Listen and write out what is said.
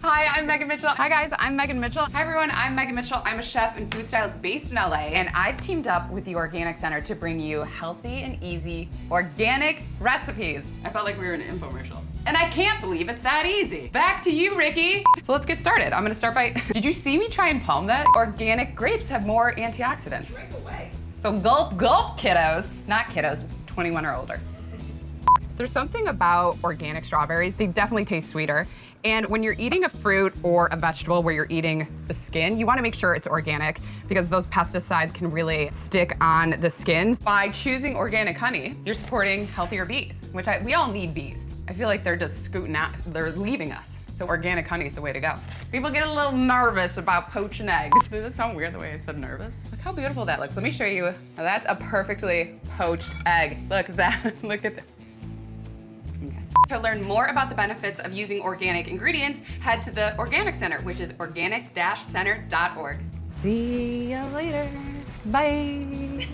Hi, I'm Megan Mitchell. Hi guys, I'm Megan Mitchell. Hi everyone, I'm Megan Mitchell. I'm a chef and food stylist based in LA, and I've teamed up with the Organic Center to bring you healthy and easy organic recipes. I felt like we were in an infomercial. And I can't believe it's that easy. Back to you, Ricky. So let's get started. I'm gonna start by, did you see me try and palm that? Organic grapes have more antioxidants. Drink away. So gulp, gulp, kiddos. Not kiddos, 21 or older. There's something about organic strawberries. They definitely taste sweeter. And when you're eating a fruit or a vegetable where you're eating the skin, you wanna make sure it's organic because those pesticides can really stick on the skin. By choosing organic honey, you're supporting healthier bees, which we all need bees. I feel like they're just scooting out, they're leaving us. So organic honey is the way to go. People get a little nervous about poaching eggs. Did that sound weird the way I said nervous? Look how beautiful that looks. Let me show you. Now that's a perfectly poached egg. Look at that, look at that. Okay. To learn more about the benefits of using organic ingredients, head to the Organic Center, which is organic-center.org. See you later. Bye.